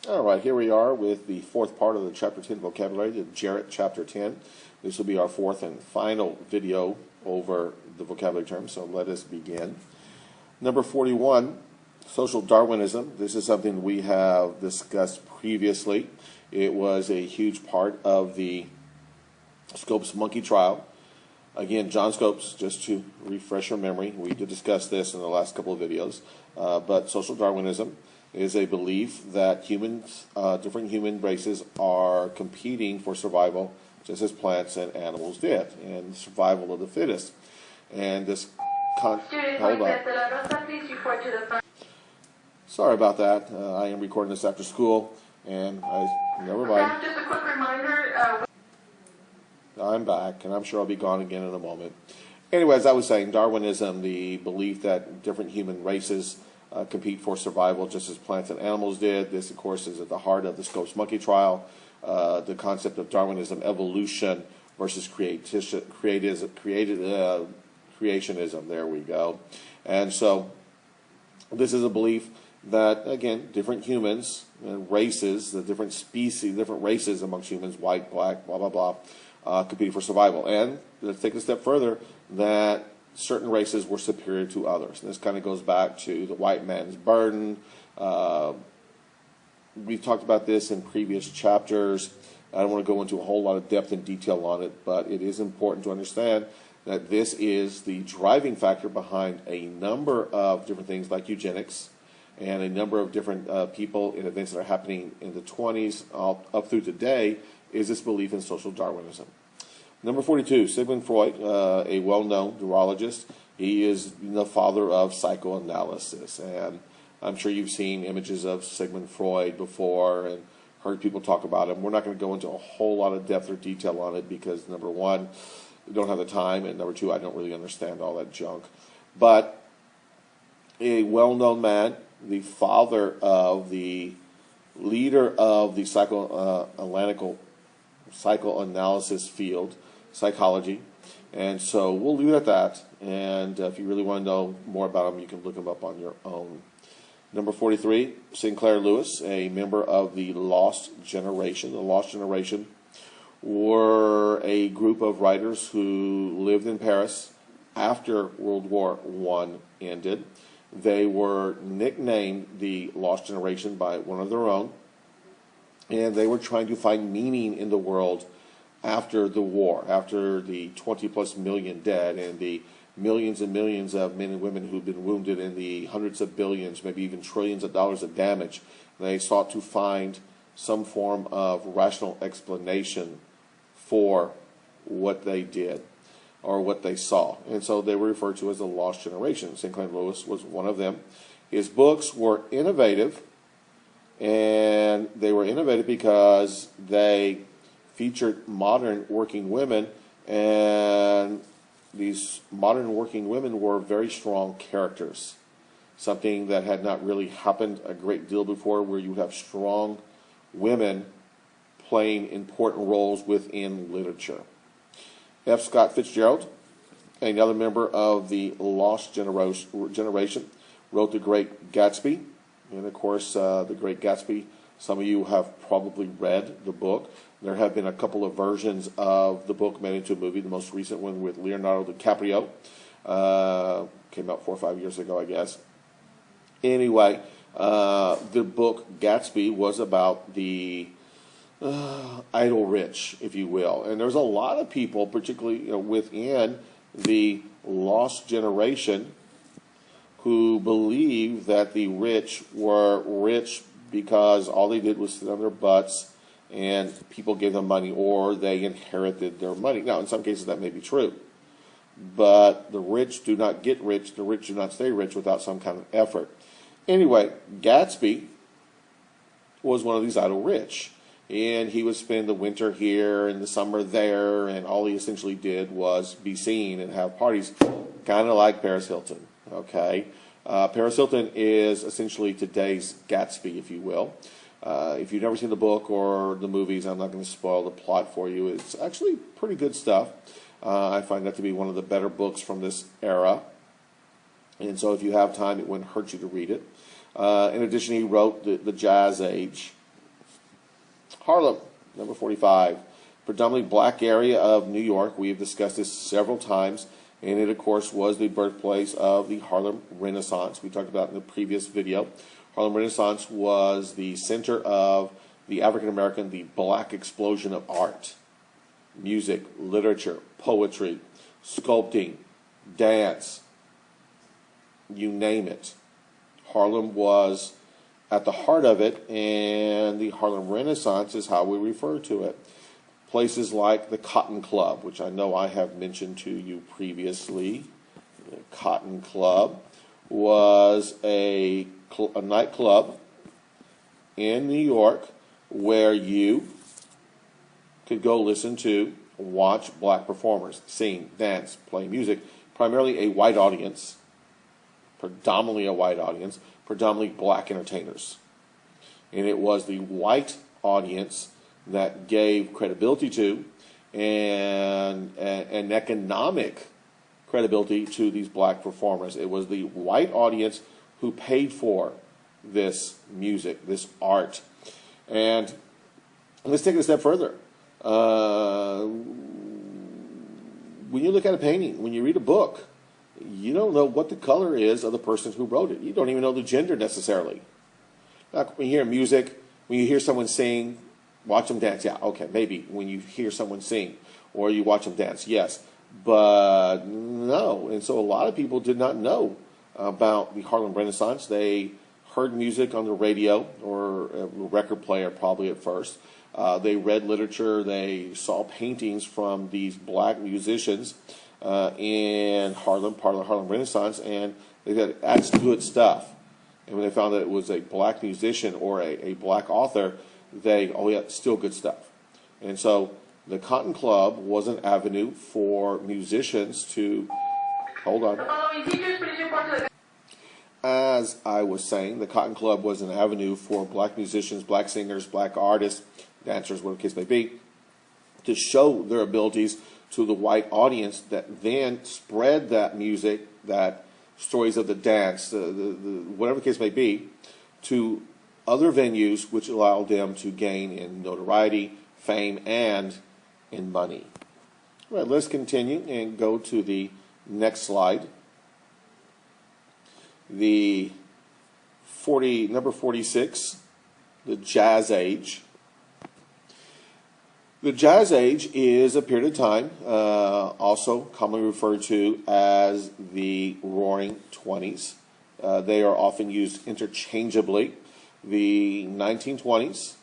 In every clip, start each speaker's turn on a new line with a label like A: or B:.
A: All right, here we are with the fourth part of the Chapter 10 vocabulary, the Jarrett Chapter 10. This will be our fourth and final video over the vocabulary terms, so let us begin. Number 41, social Darwinism. This is something we have discussed previously. It was a huge part of the Scopes monkey trial. Again, John Scopes, just to refresh your memory, we did discuss this in the last couple of videos, but social Darwinism is a belief that humans, different human races are competing for survival just as plants and animals did, and survival of the fittest. And this hold on. Sorry about that. I am recording this after school, and never mind.
B: Just a quick reminder.
A: I'm back, and I'm sure I'll be gone again in a moment. Anyway, as I was saying, Darwinism, the belief that different human races compete for survival just as plants and animals did. This, of course, is at the heart of the Scopes monkey trial. The concept of Darwinism, evolution versus creationism. There we go. And so this is a belief that, again, different humans, races, the different species, different races amongst humans, white, black, blah, blah, blah, competing for survival. And let's take it a step further, that certain races were superior to others. And this kind of goes back to the white man's burden. We've talked about this in previous chapters. I don't want to go into a whole lot of depth and detail on it, but it is important to understand that this is the driving factor behind a number of different things like eugenics and a number of different people in events that are happening in the 20s up through today, is this belief in social Darwinism. Number 42, Sigmund Freud, a well-known neurologist. He is the father of psychoanalysis, and I'm sure you've seen images of Sigmund Freud before and heard people talk about him. We're not going to go into a whole lot of depth or detail on it because, number one, we don't have the time, and number two, I don't really understand all that junk. But a well-known man, the father of the leader of the psychoanalysis field, psychology, and so we'll leave it at that. And if you really want to know more about him, you can look him up on your own. Number 43, Sinclair Lewis, a member of the Lost Generation. The Lost Generation were a group of writers who lived in Paris after World War I ended. They were nicknamed the Lost Generation by one of their own, and they were trying to find meaning in the world after the war, after the 20-plus million dead and the millions and millions of men and women who've been wounded and the hundreds of billions, maybe even trillions of dollars of damage. They sought to find some form of rational explanation for what they did or what they saw. And so they were referred to as the Lost Generation. Sinclair Lewis was one of them. His books were innovative, and they were innovative because they featured modern working women, and these modern working women were very strong characters, something that had not really happened a great deal before, where you would have strong women playing important roles within literature. F. Scott Fitzgerald, another member of the Lost Generation, wrote The Great Gatsby. And of course, The Great Gatsby, some of you have probably read the book. There have been a couple of versions of the book made into a movie. The most recent one with Leonardo DiCaprio came out 4 or 5 years ago, I guess. Anyway, the book Gatsby was about the idle rich, if you will. And there's a lot of people, particularly within the Lost Generation, who believe that the rich were rich because all they did was sit on their butts and people gave them money, or they inherited their money. Now, in some cases that may be true, but the rich do not get rich, the rich do not stay rich without some kind of effort. Anyway, Gatsby was one of these idle rich, and he would spend the winter here and the summer there, and all he essentially did was be seen and have parties, kind of like Paris Hilton. Okay, Paris Hilton is essentially today's Gatsby, if you will. If you've never seen the book or the movies, I'm not going to spoil the plot for you. It's actually pretty good stuff. I find that to be one of the better books from this era. And so if you have time, it wouldn't hurt you to read it. In addition, he wrote The Jazz Age, Harlem, number 45. Predominantly black area of New York. We have discussed this several times, and it, of course, was the birthplace of the Harlem Renaissance. We talked about it in the previous video. Harlem Renaissance was the center of the African American, the black explosion of art, music, literature, poetry, sculpting, dance, you name it. Harlem was at the heart of it, and the Harlem Renaissance is how we refer to it. Places like the Cotton Club, which I know I have mentioned to you previously. The Cotton Club was a nightclub in New York where you could go listen to, watch black performers sing, dance, play music, primarily a white audience, predominantly a white audience, predominantly black entertainers. And it was the white audience that gave credibility to and economic credibility to these black performers. It was the white audience who paid for this music, this art. And let's take it a step further. When you look at a painting, when you read a book, you don't know what the color is of the person who wrote it. You don't even know the gender necessarily. Now, when you hear music, when you hear someone sing, watch them dance, yeah, okay, maybe when you hear someone sing or you watch them dance, yes. But no, and so a lot of people did not know about the Harlem Renaissance. They heard music on the radio or a record player probably at first. They read literature. They saw paintings from these black musicians in Harlem, part of the Harlem Renaissance, and they said, that's good stuff. And when they found that it was a black musician or a black author, they, oh yeah, still good stuff. And so the Cotton Club was an avenue for musicians to, hold on. As I was saying, the Cotton Club was an avenue for black musicians, black singers, black artists, dancers, whatever the case may be, to show their abilities to the white audience that then spread that music, that stories of the dance, whatever the case may be, to other venues which allowed them to gain in notoriety, fame, and in money. All right, let's continue and go to the next slide. The number 46, the Jazz Age. The Jazz Age is a period of time, also commonly referred to as the Roaring Twenties. They are often used interchangeably. The 1920s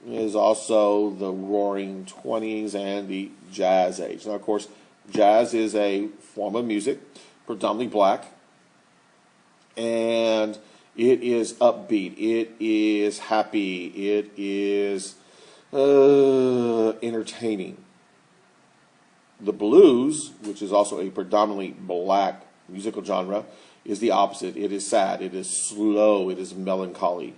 A: is also the Roaring Twenties and the Jazz Age. Now, of course, jazz is a form of music, predominantly black, and it is upbeat, it is happy, it is entertaining. The blues, which is also a predominantly black musical genre, is the opposite. It is sad, it is slow, it is melancholy.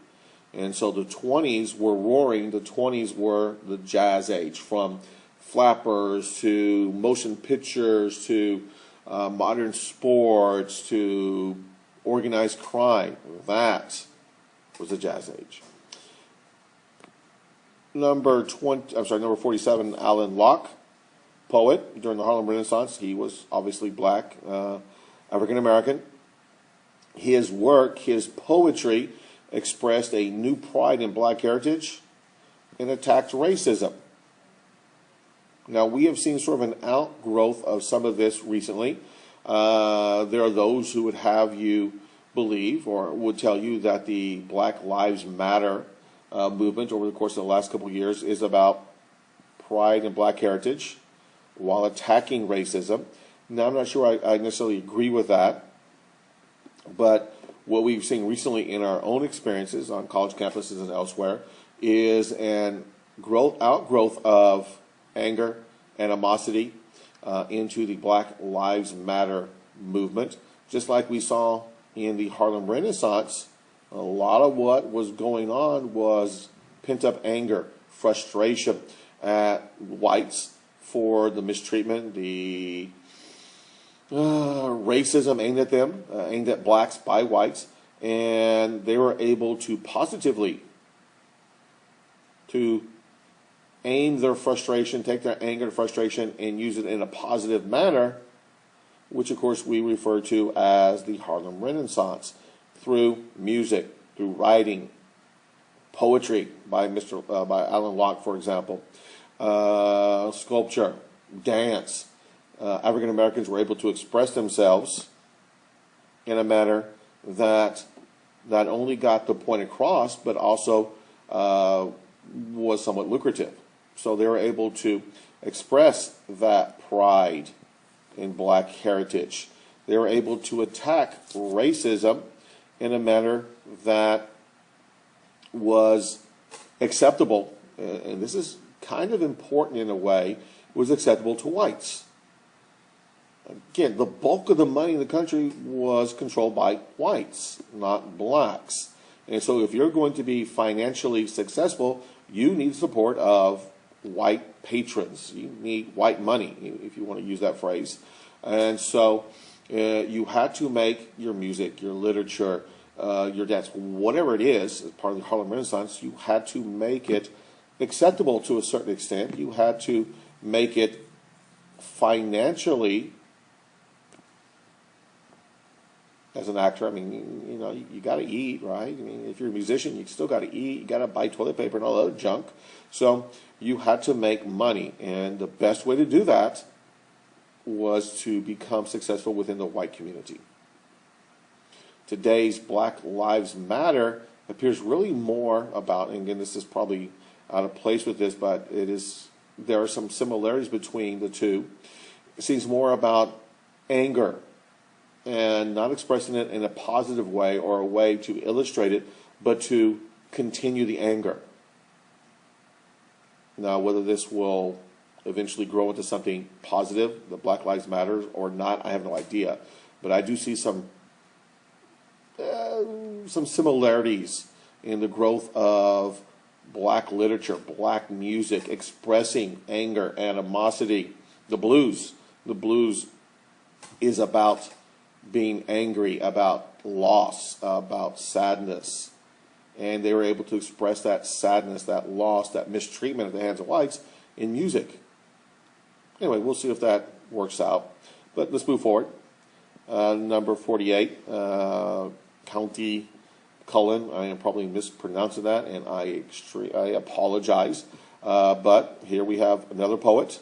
A: And so the 20s were roaring. The 20s were the Jazz Age, from flappers to motion pictures to modern sports to organized crime. That was the Jazz Age. Number 47, Alan Locke, poet during the Harlem Renaissance. He was obviously black, African American. His work, his poetry, expressed a new pride in black heritage and attacked racism. Now, we have seen sort of an outgrowth of some of this recently. There are those who would have you believe or would tell you that the Black Lives Matter movement over the course of the last couple of years is about pride in black heritage while attacking racism. Now, I'm not sure I necessarily agree with that, but what we've seen recently in our own experiences on college campuses and elsewhere is an outgrowth of anger, animosity into the Black Lives Matter movement. Just like we saw in the Harlem Renaissance, a lot of what was going on was pent-up anger, frustration at whites for the mistreatment, the racism aimed at them, aimed at blacks by whites, and they were able to positively to aim their frustration, take their anger and frustration, and use it in a positive manner, which of course we refer to as the Harlem Renaissance, through music, through writing, poetry by Alan Locke, for example, sculpture, dance. African Americans were able to express themselves in a manner that not only got the point across, but also was somewhat lucrative. So they were able to express that pride in black heritage. They were able to attack racism in a manner that was acceptable, and this is kind of important in a way, was acceptable to whites. Again, the bulk of the money in the country was controlled by whites, not blacks. And so if you're going to be financially successful, you need support of white patrons. You need white money, if you want to use that phrase. And so you had to make your music, your literature, your dance, whatever it is, as part of the Harlem Renaissance, you had to make it acceptable to a certain extent. You had to make it financially, as an actor, I mean, you know, you got to eat, right? I mean, if you're a musician, you still got to eat. You got to buy toilet paper and all that other junk. So you had to make money, and the best way to do that was to become successful within the white community. Today's Black Lives Matter appears really more about, and again, this is probably out of place with this, but there are some similarities between the two. It seems more about anger and not expressing it in a positive way or a way to illustrate it, but to continue the anger. Now, whether this will eventually grow into something positive, the Black Lives Matter, or not, I have no idea. But I do see some similarities in the growth of black literature, black music, expressing anger, animosity. The blues is about being angry, about loss, about sadness. And they were able to express that sadness, that loss, that mistreatment at the hands of whites in music. Anyway, we'll see if that works out. But let's move forward. Number 48, County Cullen. I am probably mispronouncing that, and I apologize. But here we have another poet,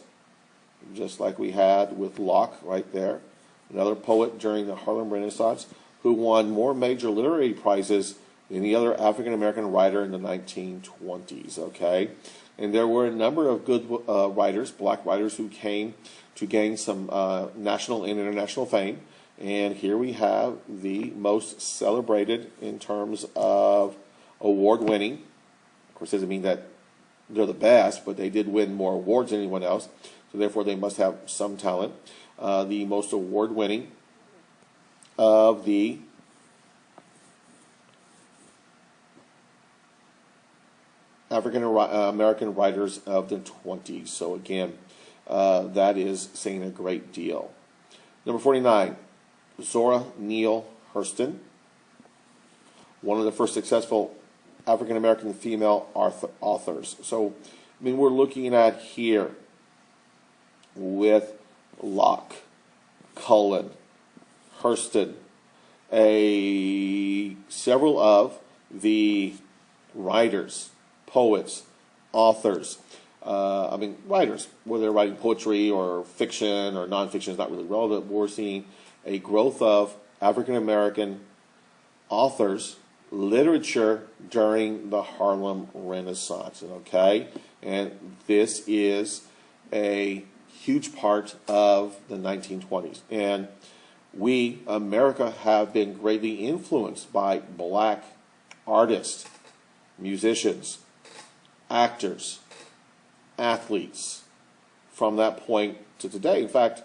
A: just like we had with Locke right there. Another poet during the Harlem Renaissance who won more major literary prizes than any other African-American writer in the 1920s, okay? And there were a number of good writers, black writers, who came to gain some national and international fame. And here we have the most celebrated in terms of award-winning. Of course, it doesn't mean that they're the best, but they did win more awards than anyone else, so therefore they must have some talent. The most award-winning of the African-American writers of the 20s. So again, that is saying a great deal. Number 49, Zora Neale Hurston, one of the first successful African-American female authors. So, I mean, we're looking at here with Locke, Cullen, Hurston, several of the writers, poets, authors. Writers, whether they're writing poetry or fiction or nonfiction is not really relevant. We're seeing a growth of African-American authors, literature during the Harlem Renaissance, okay? And this is a huge part of the 1920s. And we, America, have been greatly influenced by black artists, musicians, actors, athletes from that point to today. In fact,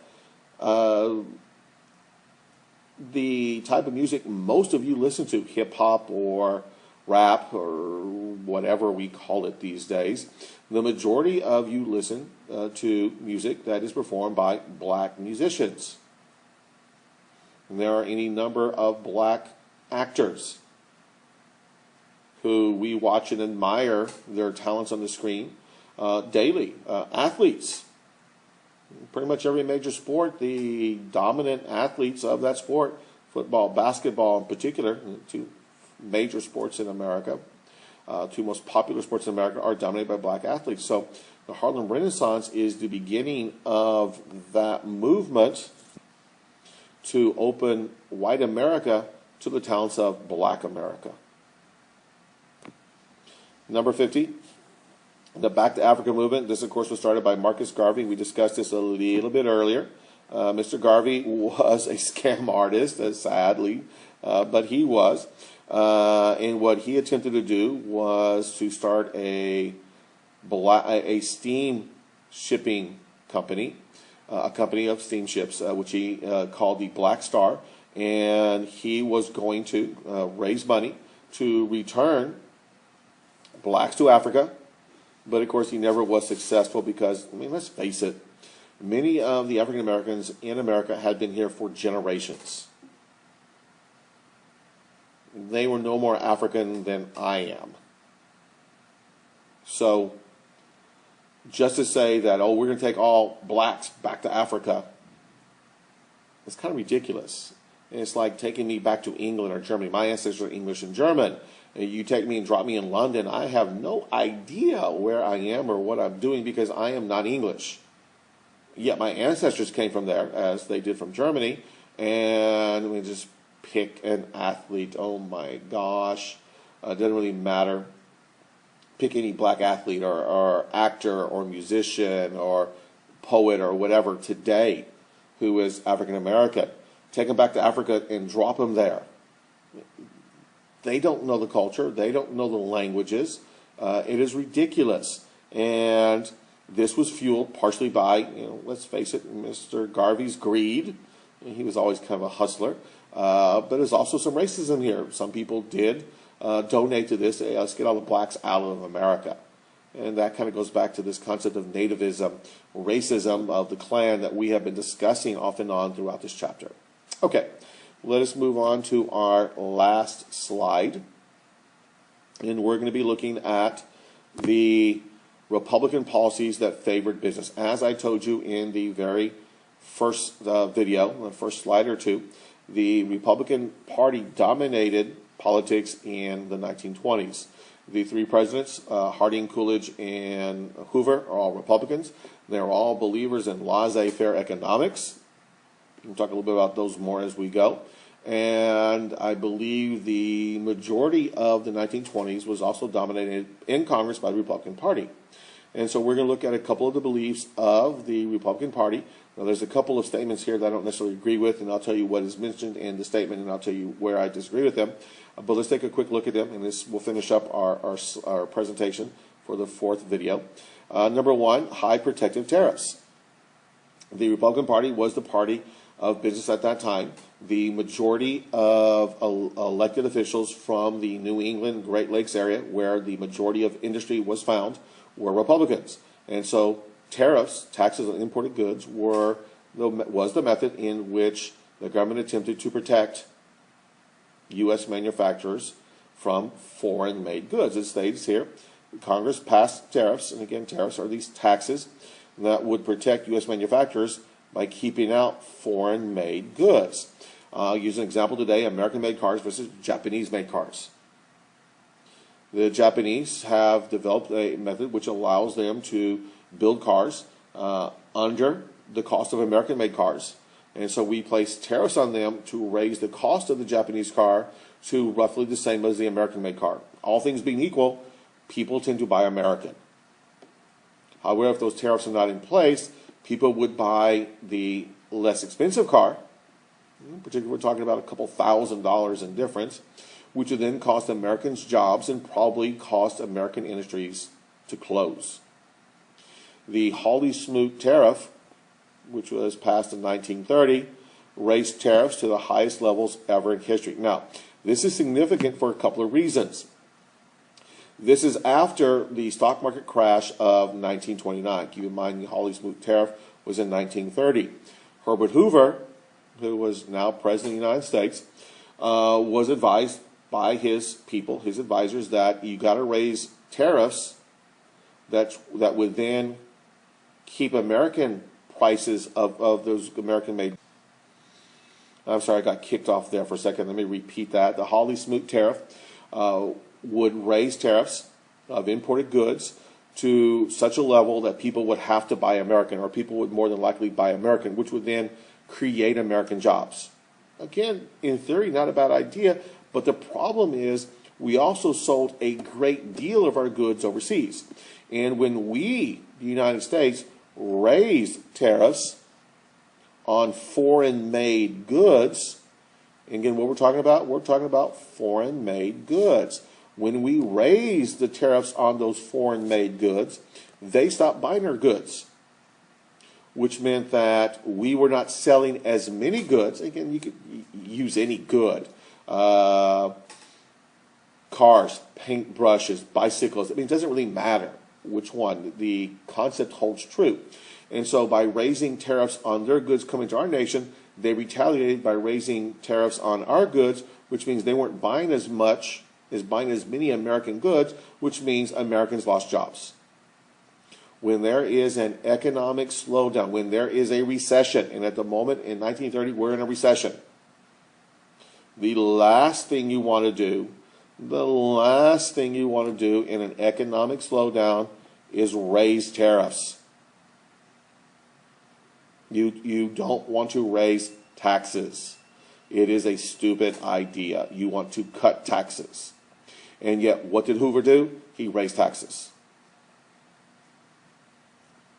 A: the type of music most of you listen to, hip-hop or rap or whatever we call it these days, the majority of you listen to music that is performed by black musicians. And there are any number of black actors who we watch and admire their talents on the screen daily. Athletes. Pretty much every major sport, the dominant athletes of that sport, football, basketball in particular, two major sports in America, two most popular sports in America, are dominated by black athletes. So the Harlem Renaissance is the beginning of that movement to open white America to the talents of black America. Number 50, the Back to Africa movement. This, of course, was started by Marcus Garvey. We discussed this a little bit earlier. Mr. Garvey was a scam artist, sadly, but he was. And what he attempted to do was to start a steam shipping company, a company of steamships, which he called the Black Star. And he was going to raise money to return blacks to Africa. But, of course, he never was successful because, I mean, let's face it, many of the African Americans in America had been here for generations. They were no more African than I am. So, just to say that, oh, we're going to take all blacks back to Africa, it's kind of ridiculous. And it's like taking me back to England or Germany. My ancestors are English and German. You take me and drop me in London, I have no idea where I am or what I'm doing because I am not English. Yet my ancestors came from there, as they did from Germany, and we just pick an athlete. Oh my gosh, it doesn't really matter. Pick any black athlete or actor or musician or poet or whatever today who is African American. Take them back to Africa and drop them there. They don't know the culture. They don't know the languages. It is ridiculous. And this was fueled partially by, let's face it, Mr. Garvey's greed. He was always kind of a hustler. But there's also some racism here. Some people did donate to this. Hey, let's get all the blacks out of America. And that kind of goes back to this concept of nativism, racism of the Klan that we have been discussing off and on throughout this chapter. Okay. Let us move on to our last slide. And we're going to be looking at the Republican policies that favored business. As I told you in the very first video, the first slide or two, the Republican Party dominated politics in the 1920s. The three presidents, Harding, Coolidge, and Hoover, are all Republicans. They're all believers in laissez-faire economics. We'll talk a little bit about those more as we go. And I believe the majority of the 1920s was also dominated in Congress by the Republican Party. And so we're going to look at a couple of the beliefs of the Republican Party. Now, there's a couple of statements here that I don't necessarily agree with, and I'll tell you what is mentioned in the statement, and I'll tell you where I disagree with them. But let's take a quick look at them, and this will finish up our presentation for the fourth video. Number one, high protective tariffs. The Republican Party was the party of business at that time. The majority of elected officials from the New England Great Lakes area, where the majority of industry was found, were Republicans. And so tariffs, taxes on imported goods, was the method in which the government attempted to protect U.S. manufacturers from foreign-made goods. It states here, Congress passed tariffs, and again, tariffs are these taxes that would protect U.S. manufacturers by keeping out foreign-made goods. Use an example today, American-made cars versus Japanese-made cars. The Japanese have developed a method which allows them to build cars under the cost of American-made cars. And so we place tariffs on them to raise the cost of the Japanese car to roughly the same as the American-made car. All things being equal, people tend to buy American. However, if those tariffs are not in place, people would buy the less expensive car, particularly we're talking about a couple $1,000s in difference, which would then cost Americans jobs and probably cost American industries to close. The Hawley-Smoot tariff, which was passed in 1930, raised tariffs to the highest levels ever in history. Now, this is significant for a couple of reasons. This is after the stock market crash of 1929. Keep in mind the Hawley-Smoot tariff was in 1930. Herbert Hoover, who was now President of the United States, was advised by his people, his advisors, that you got to raise tariffs that would then keep American prices of those American-made. I'm sorry, I got kicked off there for a second. Let me repeat that. The Hawley-Smoot tariff would raise tariffs of imported goods to such a level that people would have to buy American, or people would more than likely buy American, which would then create American jobs. Again, in theory, not a bad idea, but the problem is we also sold a great deal of our goods overseas. And when we, the United States, raised tariffs on foreign-made goods, and again, what we're talking about foreign-made goods. When we raised the tariffs on those foreign-made goods, they stopped buying our goods, which meant that we were not selling as many goods. Again, you could use any good. Cars, paintbrushes, bicycles. I mean, it doesn't really matter which one. The concept holds true. And so by raising tariffs on their goods coming to our nation, they retaliated by raising tariffs on our goods, which means they weren't buying as much, as buying as many American goods, which means Americans lost jobs. When there is an economic slowdown, when there is a recession, and at the moment in 1930 we're in a recession, the last thing you want to do in an economic slowdown is raise tariffs. You don't want to raise taxes. It is a stupid idea. You want to cut taxes. And yet, what did Hoover do? He raised taxes.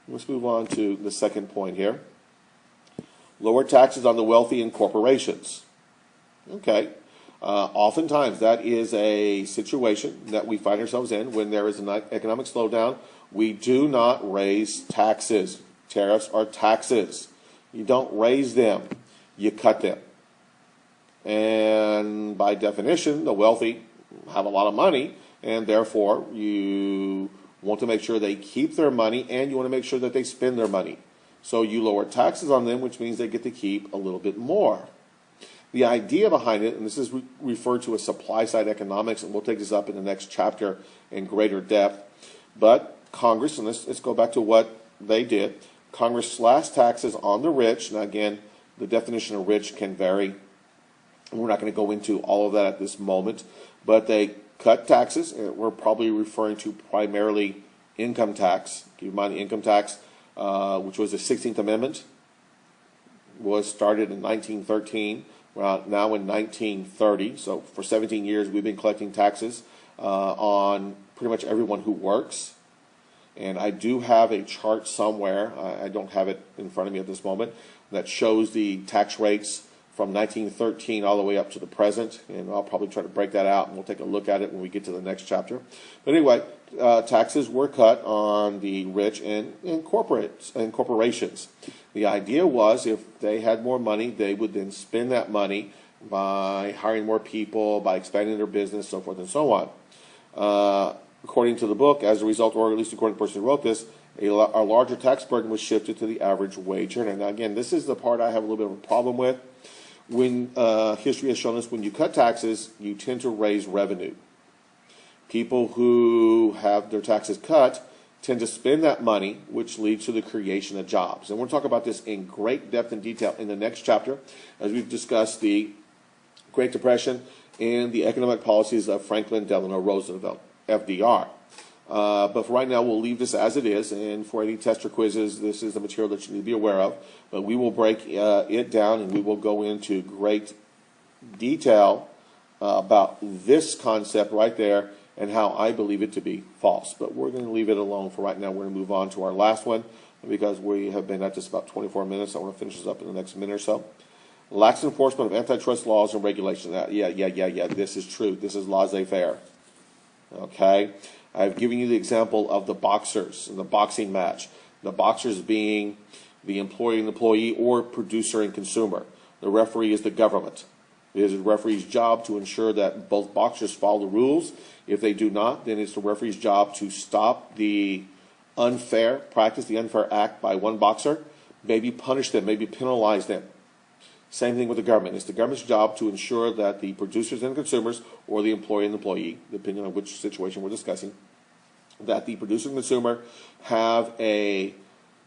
A: Let's move on to the second point here. Lower taxes on the wealthy and corporations. Okay. Oftentimes, that is a situation that we find ourselves in when there is an economic slowdown. We do not raise taxes. Tariffs are taxes. You don't raise them. You cut them. And by definition, the wealthy have a lot of money, and therefore you want to make sure they keep their money, and you want to make sure that they spend their money. So you lower taxes on them, which means they get to keep a little bit more. The idea behind it, and this is referred to as supply-side economics, and we'll take this up in the next chapter in greater depth, but Congress, and let's go back to what they did. Congress slashed taxes on the rich. Now again, the definition of rich can vary. We're not going to go into all of that at this moment, but they cut taxes, and we're probably referring to primarily income tax. Keep in mind the income tax, which was the 16th Amendment, was started in 1913. We're now in 1930, so for 17 years we've been collecting taxes on pretty much everyone who works. And I do have a chart somewhere, I don't have it in front of me at this moment, that shows the tax rates from 1913 all the way up to the present, and I'll probably try to break that out, and we'll take a look at it when we get to the next chapter. But anyway, taxes were cut on the rich and corporations. The idea was if they had more money, they would then spend that money by hiring more people, by expanding their business, so forth and so on. According to the book, as a result, or at least according to the person who wrote this, a larger tax burden was shifted to the average wage earner. Now, again, this is the part I have a little bit of a problem with. When history has shown us when you cut taxes, you tend to raise revenue. People who have their taxes cut tend to spend that money, which leads to the creation of jobs. And we'll talk about this in great depth and detail in the next chapter, as we've discussed the Great Depression and the economic policies of Franklin Delano Roosevelt, FDR. But for right now, we'll leave this as it is, and for any test or quizzes, this is the material that you need to be aware of. But we will break it down, and we will go into great detail about this concept right there and how I believe it to be false. But we're going to leave it alone for right now. We're going to move on to our last one, because we have been at this about 24 minutes. I want to finish this up in the next minute or so. Lax enforcement of antitrust laws and regulations. Yeah, this is true. This is laissez-faire. Okay? I've given you the example of the boxers in the boxing match. The boxers being the employee and employee, or producer and consumer. The referee is the government. It is the referee's job to ensure that both boxers follow the rules. If they do not, then it's the referee's job to stop the unfair practice, the unfair act by one boxer, maybe punish them, maybe penalize them. Same thing with the government. It's the government's job to ensure that the producers and consumers, or the employee and employee, depending on which situation we're discussing, that the producer and consumer have a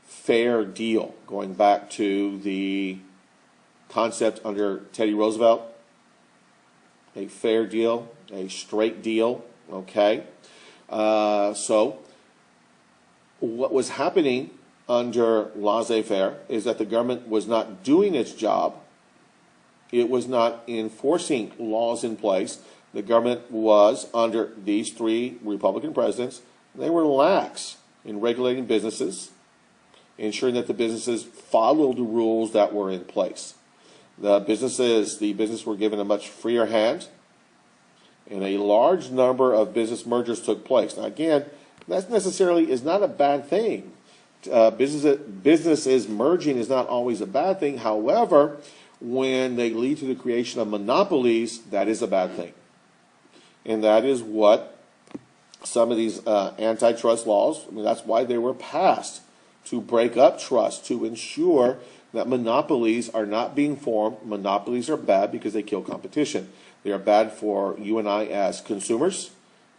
A: fair deal, going back to the concept under Teddy Roosevelt. A fair deal, a straight deal, okay? So what was happening under laissez-faire is that the government was not doing its job. It was not enforcing laws in place. The government was, under these 3 Republican presidents, they were lax in regulating businesses, ensuring that the businesses followed the rules that were in place. The business were given a much freer hand, and a large number of business mergers took place. Now, again, that necessarily is not a bad thing. Businesses merging is not always a bad thing. However, when they lead to the creation of monopolies, that is a bad thing. And that is what some of these antitrust laws, that's why they were passed, to break up trust, to ensure that monopolies are not being formed. Monopolies are bad because they kill competition. They are bad for you and I as consumers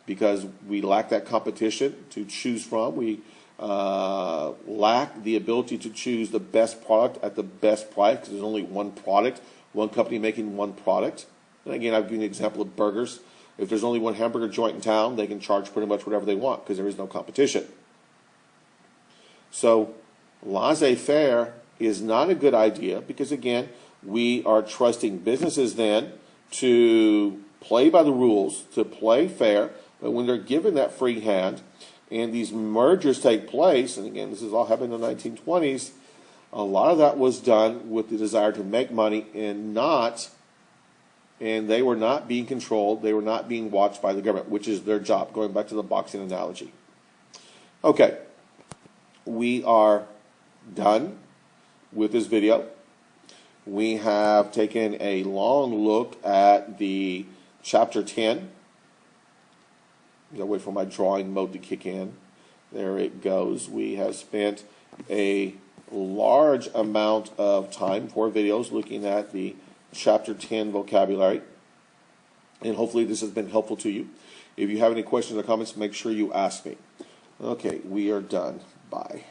A: because we lack that competition to choose from. We lack the ability to choose the best product at the best price because there's only one product, one company making one product. And again, I've given you an example of burgers. If there's only one hamburger joint in town, they can charge pretty much whatever they want because there is no competition. So laissez-faire is not a good idea because, again, we are trusting businesses then to play by the rules, to play fair, but when they're given that free hand and these mergers take place, and again, this has all happened in the 1920s, a lot of that was done with the desire to make money and they were not being controlled, they were not being watched by the government, which is their job, going back to the boxing analogy. Okay, we are done with this video. We have taken a long look at the chapter 10. I'm going to wait for my drawing mode to kick in. There it goes. We have spent a large amount of time, 4 videos, looking at the chapter 10 vocabulary. And hopefully this has been helpful to you. If you have any questions or comments, make sure you ask me. Okay, we are done. Bye.